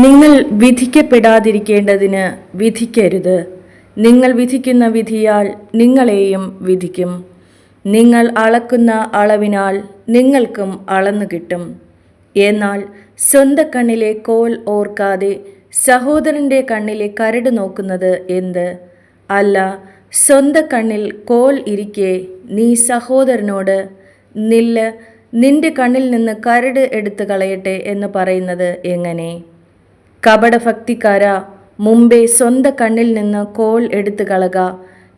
നിങ്ങൾ വിധിക്കപ്പെടാതിരിക്കേണ്ടതിന് വിധിക്കരുത്. നിങ്ങൾ വിധിക്കുന്ന വിധിയാൽ നിങ്ങളെയും വിധിക്കും. നിങ്ങൾ അളക്കുന്ന അളവിനാൽ നിങ്ങൾക്കും അളന്നു കിട്ടും. എന്നാൽ സ്വന്തം കണ്ണിലെ കോൽ ഓർക്കാതെ സഹോദരൻ്റെ കണ്ണിലെ കരട് നോക്കുന്നത് എന്ത്? അല്ല, സ്വന്തം കണ്ണിൽ കോൽ ഇരിക്കെ നീ സഹോദരനോട് നില്ല്, നിന്റെ കണ്ണിൽ നിന്ന് കരട് എടുത്തു കളയട്ടെ എന്ന് പറയുന്നത് എങ്ങനെ? കപടഭക്തിക്കാരാ, മുമ്പേ സ്വന്തം കണ്ണിൽ നിന്ന് കോൽ എടുത്തു കളക,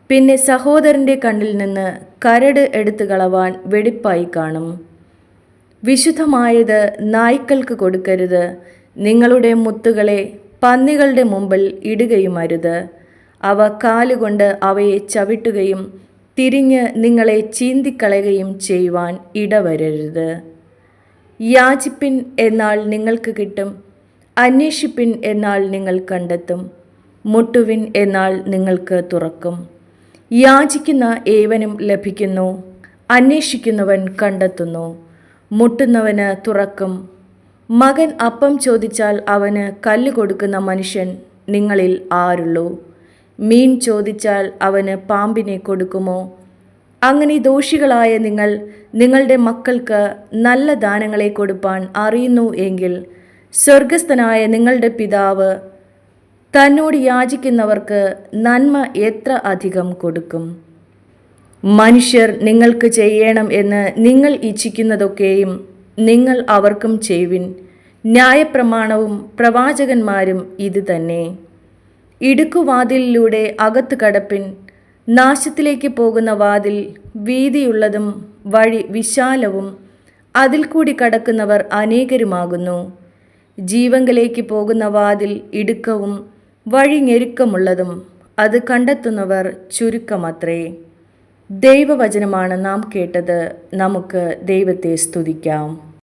പിന്നെ സഹോദരൻ്റെ കണ്ണിൽ നിന്ന് കരട് എടുത്തു കളവാൻ വെടിപ്പായി കാണും. വിശുദ്ധമായത് നായ്ക്കൾക്ക് കൊടുക്കരുത്. നിങ്ങളുടെ മുത്തുകളെ പന്നികളുടെ മുമ്പിൽ ഇടുകയുമരുത്. അവ കാലുകൊണ്ട് അവയെ ചവിട്ടുകയും തിരിഞ്ഞ് നിങ്ങളെ ചീന്തിക്കളയുകയും ചെയ്യുവാൻ ഇടവരരുത്. യാചിപ്പിൻ, എന്നാൽ നിങ്ങൾക്ക് കിട്ടും. അന്വേഷിപ്പിൻ, എന്നാൽ നിങ്ങൾ കണ്ടെത്തും. മുട്ടുവിൻ, എന്നാൽ നിങ്ങൾക്ക് തുറക്കും. യാചിക്കുന്ന ഏവനും ലഭിക്കുന്നു, അന്വേഷിക്കുന്നവൻ കണ്ടെത്തുന്നു, മുട്ടുന്നവന് തുറക്കും. മകൻ അപ്പം ചോദിച്ചാൽ അവന് കല്ല് കൊടുക്കുന്ന മനുഷ്യൻ നിങ്ങളിൽ ആരുള്ളൂ? മീൻ ചോദിച്ചാൽ അവന് പാമ്പിനെ കൊടുക്കുമോ? അങ്ങനെ ദോഷികളായ നിങ്ങൾ നിങ്ങളുടെ മക്കൾക്ക് നല്ല ദാനങ്ങളെ കൊടുപ്പാൻ അറിയുന്നു എങ്കിൽ സ്വർഗസ്ഥനായ നിങ്ങളുടെ പിതാവ് തന്നോട് യാചിക്കുന്നവർക്ക് നന്മ എത്ര അധികം കൊടുക്കും. മനുഷ്യർ നിങ്ങൾക്ക് ചെയ്യണം എന്ന് നിങ്ങൾ ഇച്ഛിക്കുന്നതൊക്കെയും നിങ്ങൾ അവർക്കും ചെയ്യുവിൻ. ന്യായപ്രമാണവും പ്രവാചകന്മാരും ഇത് തന്നെ. ഇടുക്കുവാതിലിലൂടെ അകത്ത് കടപ്പിൻ. നാശത്തിലേക്ക് പോകുന്ന വാതിൽ വീതിയുള്ളതും വഴി വിശാലവും അതിൽ കൂടി കടക്കുന്നവർ അനേകരുമാകുന്നു. ജീവങ്കലേക്ക് പോകുന്ന വാതിൽ ഇടുക്കവും വഴി ഞെരുക്കമുള്ളതും അത് കണ്ടെത്തുന്നവർ ചുരുക്കമത്രേ. ദൈവവചനമാണ് നാം കേട്ടത്. നമുക്ക് ദൈവത്തെ സ്തുതിക്കാം.